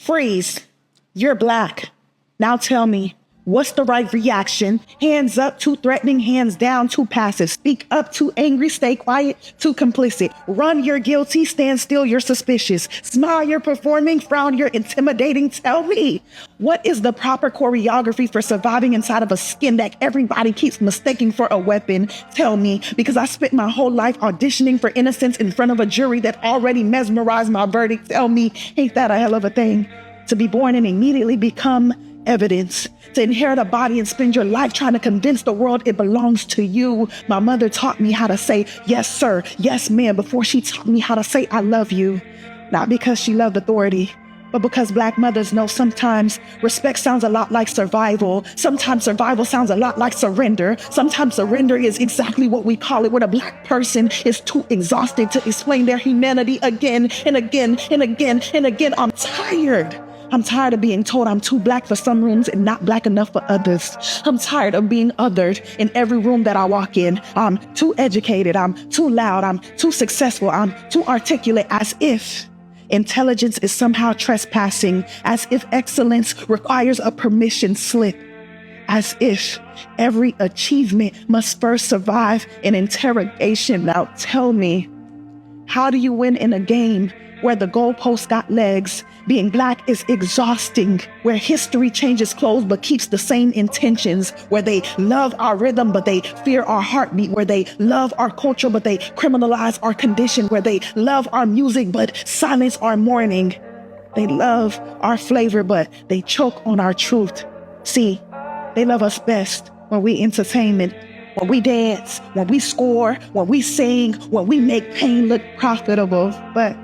Freeze. You're black. Now tell me, what's the right reaction? Hands up, too threatening. Hands down, too passive. Speak up, too angry. Stay quiet, too complicit. Run, you're guilty. Stand still, you're suspicious. Smile, you're performing. Frown, you're intimidating. Tell me, what is the proper choreography for surviving inside of a skin that everybody keeps mistaking for a weapon? Tell me, because I spent my whole life auditioning for innocence in front of a jury that already mesmerized my verdict. Tell me, ain't that a hell of a thing? To be born and immediately become evidence, to inherit a body and spend your life trying to convince the world it belongs to you. My mother taught me how to say, yes, sir, yes, ma'am, before she taught me how to say, I love you. Not because she loved authority, but because Black mothers know sometimes respect sounds a lot like survival. Sometimes survival sounds a lot like surrender. Sometimes surrender is exactly what we call it when a Black person is too exhausted to explain their humanity again and again and again and again. I'm tired. I'm tired of being told I'm too Black for some rooms and not Black enough for others. I'm tired of being othered in every room that I walk in. I'm too educated. I'm too loud. I'm too successful. I'm too articulate, as if intelligence is somehow trespassing, as if excellence requires a permission slip, as if every achievement must first survive an interrogation. Now tell me, how do you win in a game where the goalposts got legs? Being Black is exhausting, where history changes clothes but keeps the same intentions, where they love our rhythm but they fear our heartbeat, where they love our culture but they criminalize our condition, where they love our music but silence our mourning. They love our flavor but they choke on our truth. See, they love us best when we entertainment, when we dance, when we score, when we sing, when we make pain look profitable. But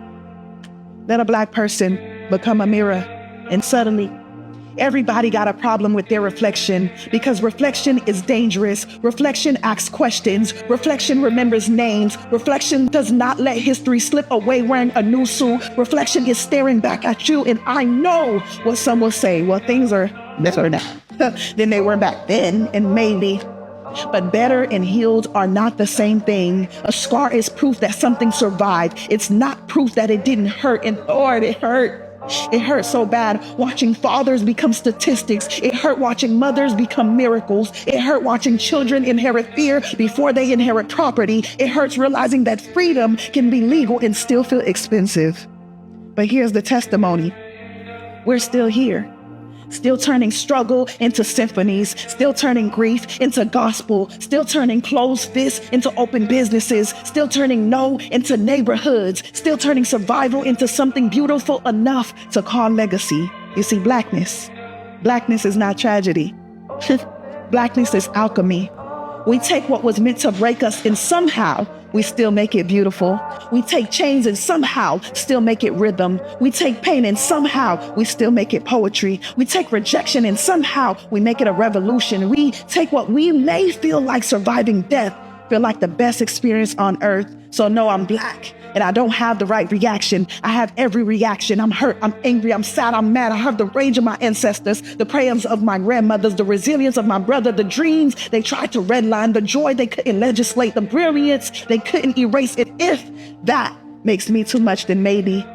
let a Black person become a mirror, and suddenly everybody got a problem with their reflection, because reflection is dangerous. Reflection asks questions. Reflection remembers names. Reflection does not let history slip away wearing a new suit. Reflection is staring back at you, and I know what some will say. Well, things are better now than they were back then, and maybe. But better and healed are not the same thing. A scar is proof that something survived. It's not proof that it didn't hurt, and Lord, it hurt. It hurt so bad watching fathers become statistics. It hurt watching mothers become miracles. It hurt watching children inherit fear before they inherit property. It hurts realizing that freedom can be legal and still feel expensive. But here's the testimony. We're still here. Still turning struggle into symphonies, still turning grief into gospel, still turning closed fists into open businesses, still turning no into neighborhoods, still turning survival into something beautiful enough to call legacy. You see, blackness is not tragedy. Blackness is alchemy. We take what was meant to break us and somehow we still make it beautiful. We take chains and somehow still make it rhythm. We take pain and somehow we still make it poetry. We take rejection and somehow we make it a revolution. We take what we may feel like surviving death, feel like the best experience on earth. So no, I'm Black and I don't have the right reaction. I have every reaction. I'm hurt, I'm angry, I'm sad, I'm mad. I have the rage of my ancestors, the prayers of my grandmothers, the resilience of my brother, the dreams they tried to redline, the joy they couldn't legislate, the brilliance they couldn't erase. And if that makes me too much, then maybe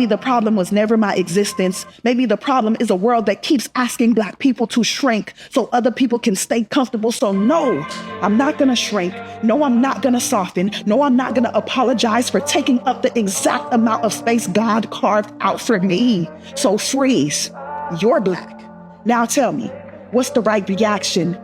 the problem was never my existence. Maybe the problem is a world that keeps asking Black people to shrink so other people can stay comfortable. So no, I'm not gonna shrink. No, I'm not gonna soften. No, I'm not gonna apologize for taking up the exact amount of space God carved out for me. So freeze, you're Black. Now tell me, what's the right reaction?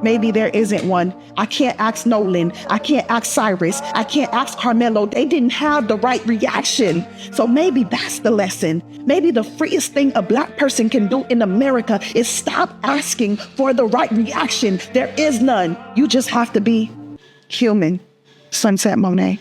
Maybe there isn't one. I can't ask Nolan. I can't ask Cyrus. I can't ask Carmelo. They didn't have the right reaction. So maybe that's the lesson. Maybe the freest thing a Black person can do in America is stop asking for the right reaction. There is none. You just have to be human. Sunset Monet.